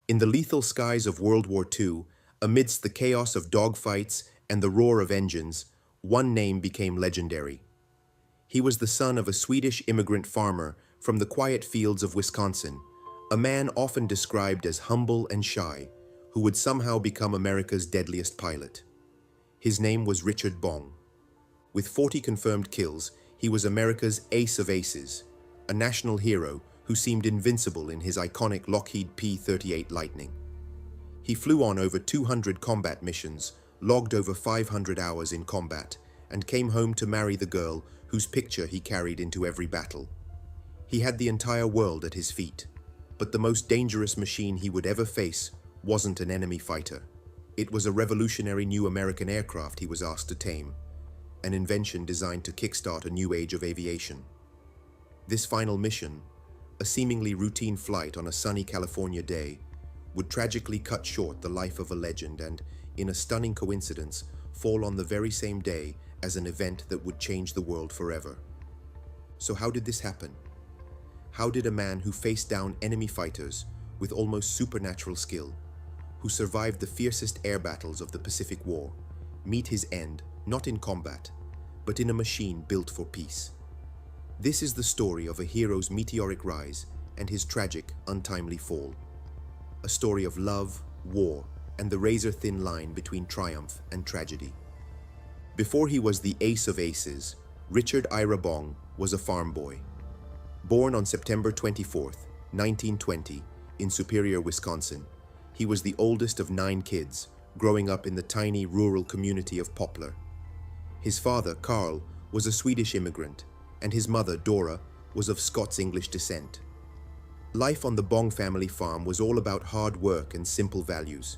In the lethal skies of World War II, amidst the chaos of dogfights and the roar of engines, one name became legendary. He was the son of a Swedish immigrant farmer from the quiet fields of Wisconsin, a man often described as humble and shy, who would somehow become America's deadliest pilot. His name was Richard Bong. With 40 confirmed kills, he was America's ace of aces, a national hero who seemed invincible in his iconic Lockheed P-38 Lightning. He flew on over 200 combat missions, logged over 500 hours in combat, and came home to marry the girl whose picture he carried into every battle. He had the entire world at his feet, but the most dangerous machine he would ever face wasn't an enemy fighter. It was a revolutionary new American aircraft he was asked to tame, an invention designed to kickstart a new age of aviation. This final mission, a seemingly routine flight on a sunny California day, would tragically cut short the life of a legend and, in a stunning coincidence, fall on the very same day as an event that would change the world forever. So how did this happen? How did a man who faced down enemy fighters with almost supernatural skill, who survived the fiercest air battles of the Pacific War, meet his end, not in combat, but in a machine built for peace? This is the story of a hero's meteoric rise and his tragic, untimely fall. A story of love, war, and the razor-thin line between triumph and tragedy. Before he was the ace of aces, Richard Ira Bong was a farm boy. Born on September 24, 1920, in Superior, Wisconsin, he was the oldest of 9 kids, growing up in the tiny rural community of Poplar. His father, Carl, was a Swedish immigrant, and his mother, Dora, was of Scots-English descent. Life on the Bong family farm was all about hard work and simple values.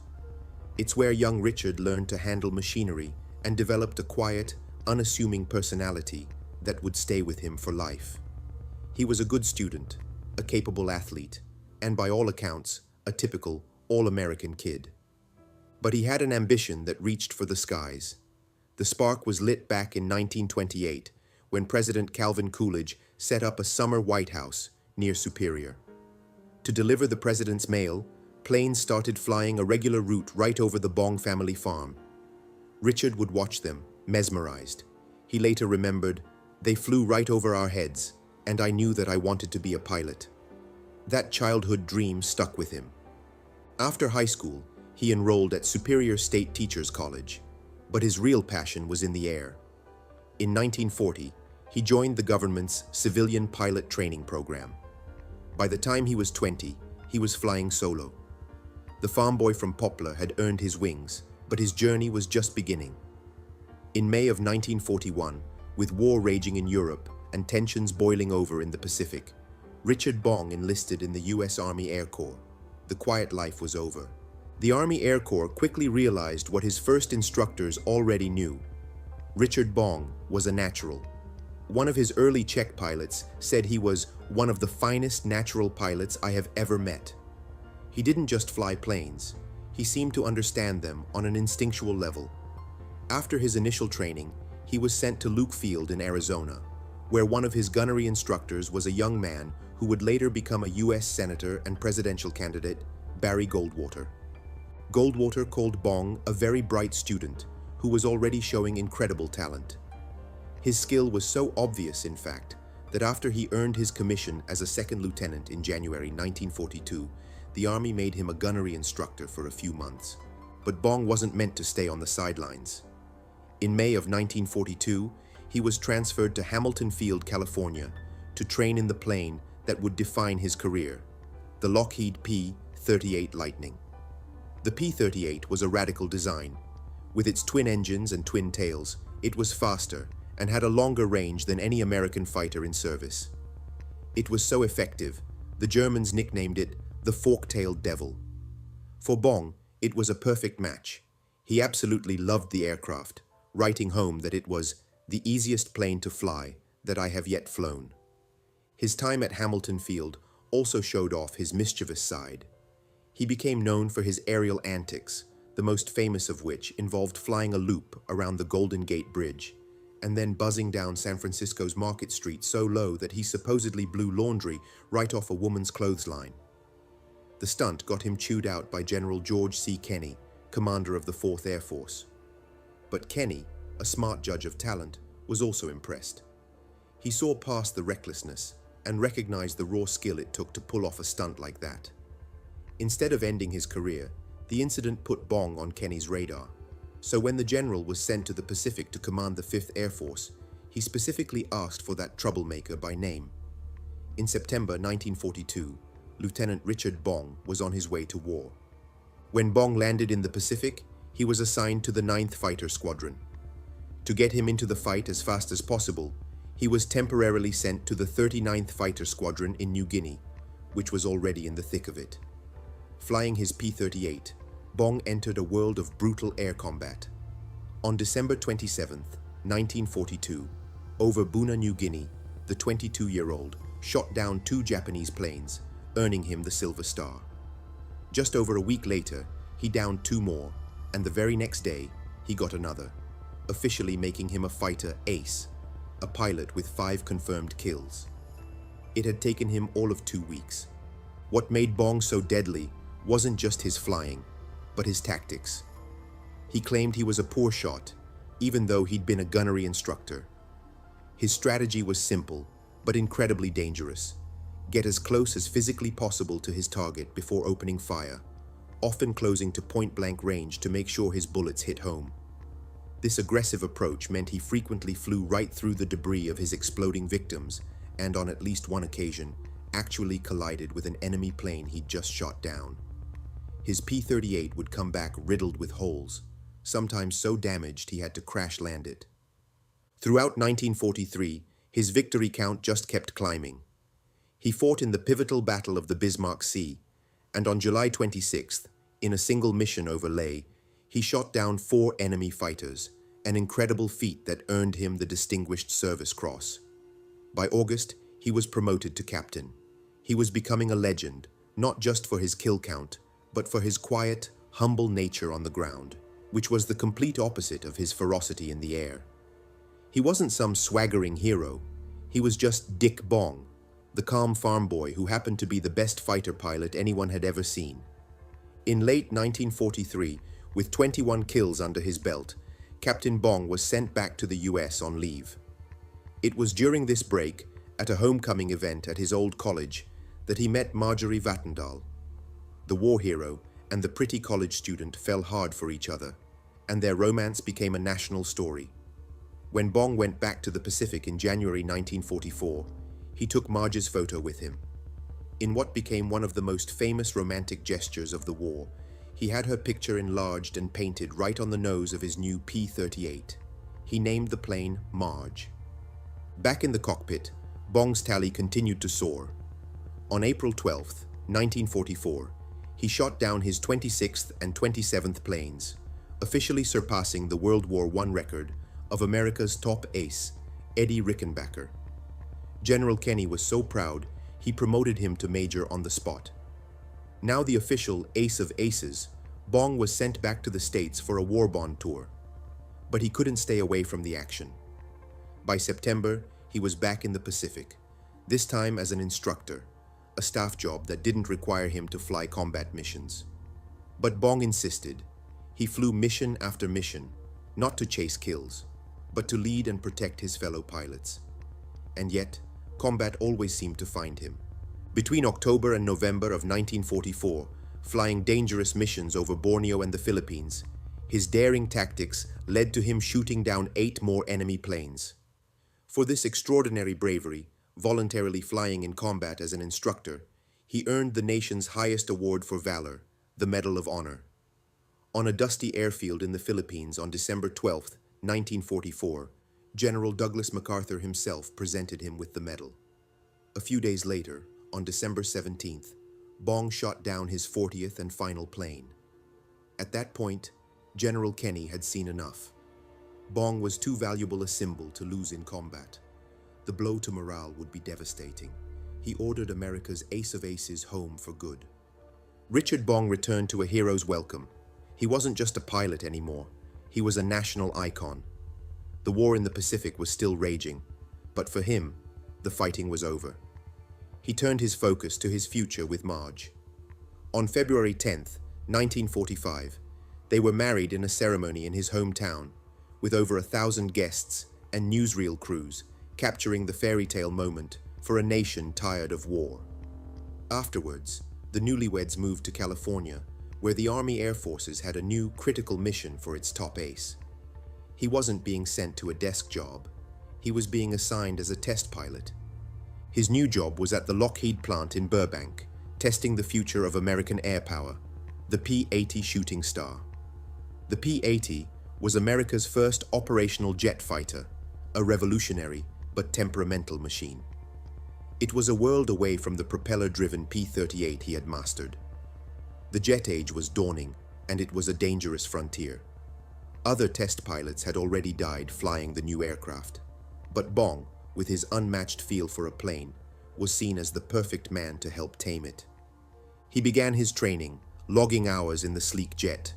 It's where young Richard learned to handle machinery and developed a quiet, unassuming personality that would stay with him for life. He was a good student, a capable athlete, and by all accounts, a typical all-American kid. But he had an ambition that reached for the skies. The spark was lit back in 1928, when President Calvin Coolidge set up a summer White House near Superior. To deliver the president's mail, planes started flying a regular route right over the Bong family farm. Richard would watch them, mesmerized. He later remembered, "They flew right over our heads, and I knew that I wanted to be a pilot." That childhood dream stuck with him. After high school, he enrolled at Superior State Teachers College, but his real passion was in the air. In 1940, he joined the government's civilian pilot training program. By the time he was 20, he was flying solo. The farm boy from Poplar had earned his wings, but his journey was just beginning. In May of 1941, with war raging in Europe and tensions boiling over in the Pacific, Richard Bong enlisted in the U.S. Army Air Corps. The quiet life was over. The Army Air Corps quickly realized what his first instructors already knew. Richard Bong was a natural. One of his early Czech pilots said he was one of the finest natural pilots I have ever met. He didn't just fly planes. He seemed to understand them on an instinctual level. After his initial training, he was sent to Luke Field in Arizona, where one of his gunnery instructors was a young man who would later become a U.S. Senator and presidential candidate, Barry Goldwater. Goldwater called Bong a very bright student who was already showing incredible talent. His skill was so obvious, in fact, that after he earned his commission as a second lieutenant in January 1942, the Army made him a gunnery instructor for a few months. But Bong wasn't meant to stay on the sidelines. In May of 1942, he was transferred to Hamilton Field, California, to train in the plane that would define his career, the Lockheed P-38 Lightning. The P-38 was a radical design. With its twin engines and twin tails, it was faster and had a longer range than any American fighter in service. It was so effective, the Germans nicknamed it the fork-tailed devil. For Bong, it was a perfect match. He absolutely loved the aircraft, writing home that it was the easiest plane to fly that I have yet flown. His time at Hamilton Field also showed off his mischievous side. He became known for his aerial antics, the most famous of which involved flying a loop around the Golden Gate Bridge, and then buzzing down San Francisco's Market Street so low that he supposedly blew laundry right off a woman's clothesline. The stunt got him chewed out by General George C. Kenney, commander of the 4th Air Force. But Kenney, a smart judge of talent, was also impressed. He saw past the recklessness and recognized the raw skill it took to pull off a stunt like that. Instead of ending his career, the incident put Bong on Kenney's radar. So when the general was sent to the Pacific to command the 5th Air Force, he specifically asked for that troublemaker by name. In September 1942, Lieutenant Richard Bong was on his way to war. When Bong landed in the Pacific, he was assigned to the 9th Fighter Squadron. To get him into the fight as fast as possible, he was temporarily sent to the 39th Fighter Squadron in New Guinea, which was already in the thick of it. Flying his P-38, Bong entered a world of brutal air combat. On December 27, 1942, over Buna, New Guinea, the 22-year-old shot down 2 Japanese planes, earning him the Silver Star. Just over a week later, he downed 2 more, and the very next day, he got another, officially making him a fighter ace, a pilot with 5 confirmed kills. It had taken him all of 2 weeks. What made Bong so deadly wasn't just his flying, but his tactics. He claimed he was a poor shot, even though he'd been a gunnery instructor. His strategy was simple, but incredibly dangerous. Get as close as physically possible to his target before opening fire, often closing to point-blank range to make sure his bullets hit home. This aggressive approach meant he frequently flew right through the debris of his exploding victims and, on at least one occasion, actually collided with an enemy plane he'd just shot down. His P-38 would come back riddled with holes, sometimes so damaged he had to crash land it. Throughout 1943, his victory count just kept climbing. He fought in the pivotal Battle of the Bismarck Sea, and on July 26th, in a single mission over Leh, he shot down 4 enemy fighters, an incredible feat that earned him the Distinguished Service Cross. By August, he was promoted to captain. He was becoming a legend, not just for his kill count, but for his quiet, humble nature on the ground, which was the complete opposite of his ferocity in the air. He wasn't some swaggering hero. He was just Dick Bong, the calm farm boy who happened to be the best fighter pilot anyone had ever seen. In late 1943, with 21 kills under his belt, Captain Bong was sent back to the US on leave. It was during this break, at a homecoming event at his old college, that he met Marjorie Vatndal. The war hero and the pretty college student fell hard for each other, and their romance became a national story. When Bong went back to the Pacific in January 1944, he took Marge's photo with him. In what became one of the most famous romantic gestures of the war, he had her picture enlarged and painted right on the nose of his new P-38. He named the plane Marge. Back in the cockpit, Bong's tally continued to soar. On April 12, 1944, he shot down his 26th and 27th planes, officially surpassing the World War I record of America's top ace, Eddie Rickenbacker. General Kenney was so proud, he promoted him to major on the spot. Now the official ace of aces, Bong was sent back to the States for a war bond tour. But he couldn't stay away from the action. By September, he was back in the Pacific, this time as an instructor, a staff job that didn't require him to fly combat missions. But Bong insisted. He flew mission after mission, not to chase kills, but to lead and protect his fellow pilots. And yet, combat always seemed to find him. Between October and November of 1944, flying dangerous missions over Borneo and the Philippines, his daring tactics led to him shooting down 8 more enemy planes. For this extraordinary bravery, voluntarily flying in combat as an instructor, he earned the nation's highest award for valor, the Medal of Honor. On a dusty airfield in the Philippines on December 12, 1944, General Douglas MacArthur himself presented him with the medal. A few days later, on December 17th, Bong shot down his 40th and final plane. At that point, General Kenney had seen enough. Bong was too valuable a symbol to lose in combat. The blow to morale would be devastating. He ordered America's ace of aces home for good. Richard Bong returned to a hero's welcome. He wasn't just a pilot anymore. He was a national icon. The war in the Pacific was still raging, but for him, the fighting was over. He turned his focus to his future with Marge. On February 10th, 1945, they were married in a ceremony in his hometown, with over 1,000 guests and newsreel crews capturing the fairy tale moment for a nation tired of war. Afterwards, the newlyweds moved to California, where the Army Air Forces had a new critical mission for its top ace. He wasn't being sent to a desk job. He was being assigned as a test pilot. His new job was at the Lockheed plant in Burbank, testing the future of American air power, the P-80 Shooting Star. The P-80 was America's first operational jet fighter, a revolutionary but temperamental machine. It was a world away from the propeller-driven P-38 he had mastered. The jet age was dawning, and it was a dangerous frontier. Other test pilots had already died flying the new aircraft, but Bong, with his unmatched feel for a plane, was seen as the perfect man to help tame it. He began his training, logging hours in the sleek jet,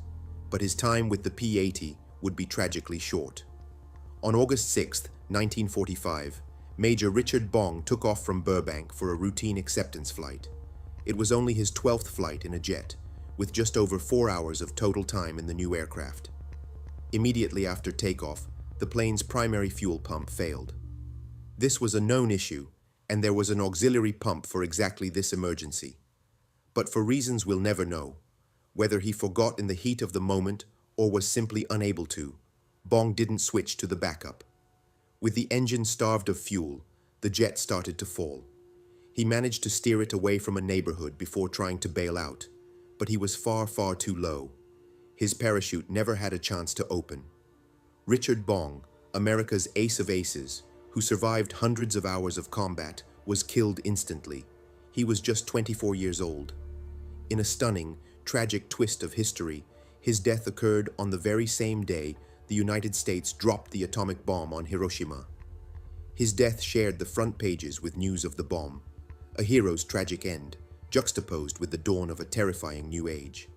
but his time with the P-80 would be tragically short. On August 6, 1945, Major Richard Bong took off from Burbank for a routine acceptance flight. It was only his 12th flight in a jet, with just over 4 hours of total time in the new aircraft. Immediately after takeoff, the plane's primary fuel pump failed. This was a known issue, and there was an auxiliary pump for exactly this emergency. But for reasons we'll never know, whether he forgot in the heat of the moment or was simply unable to, Bong didn't switch to the backup. With the engine starved of fuel, the jet started to fall. He managed to steer it away from a neighborhood before trying to bail out, but he was far, far too low. His parachute never had a chance to open. Richard Bong, America's ace of aces, who survived hundreds of hours of combat, was killed instantly. He was just 24 years old. In a stunning, tragic twist of history, his death occurred on the very same day the United States dropped the atomic bomb on Hiroshima. His death shared the front pages with news of the bomb, a hero's tragic end, juxtaposed with the dawn of a terrifying new age.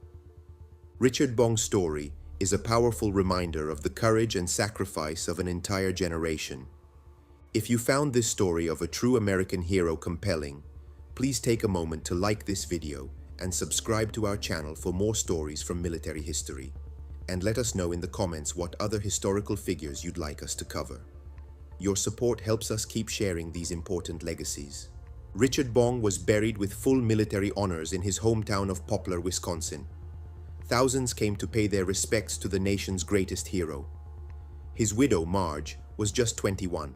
Richard Bong's story is a powerful reminder of the courage and sacrifice of an entire generation. If you found this story of a true American hero compelling, please take a moment to like this video and subscribe to our channel for more stories from military history. And let us know in the comments what other historical figures you'd like us to cover. Your support helps us keep sharing these important legacies. Richard Bong was buried with full military honors in his hometown of Poplar, Wisconsin. Thousands came to pay their respects to the nation's greatest hero. His widow, Marge, was just 21.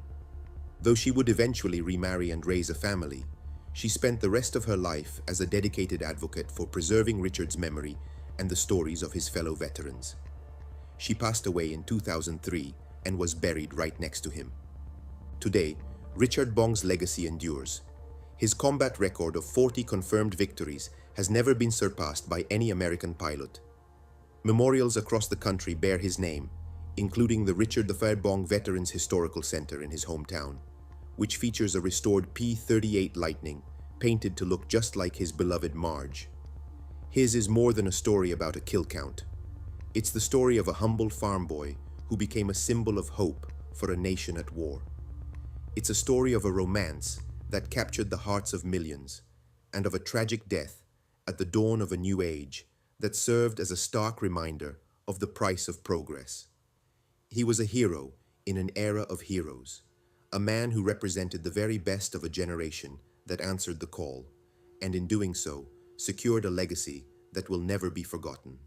Though she would eventually remarry and raise a family, she spent the rest of her life as a dedicated advocate for preserving Richard's memory and the stories of his fellow veterans. She passed away in 2003 and was buried right next to him. Today, Richard Bong's legacy endures. His combat record of 40 confirmed victories has never been surpassed by any American pilot. Memorials across the country bear his name, including the Richard III Bong Veterans Historical Center in his hometown, which features a restored P-38 Lightning painted to look just like his beloved Marge. His is more than a story about a kill count. It's the story of a humble farm boy who became a symbol of hope for a nation at war. It's a story of a romance that captured the hearts of millions, and of a tragic death at the dawn of a new age that served as a stark reminder of the price of progress. He was a hero in an era of heroes, a man who represented the very best of a generation that answered the call, and in doing so, secured a legacy that will never be forgotten.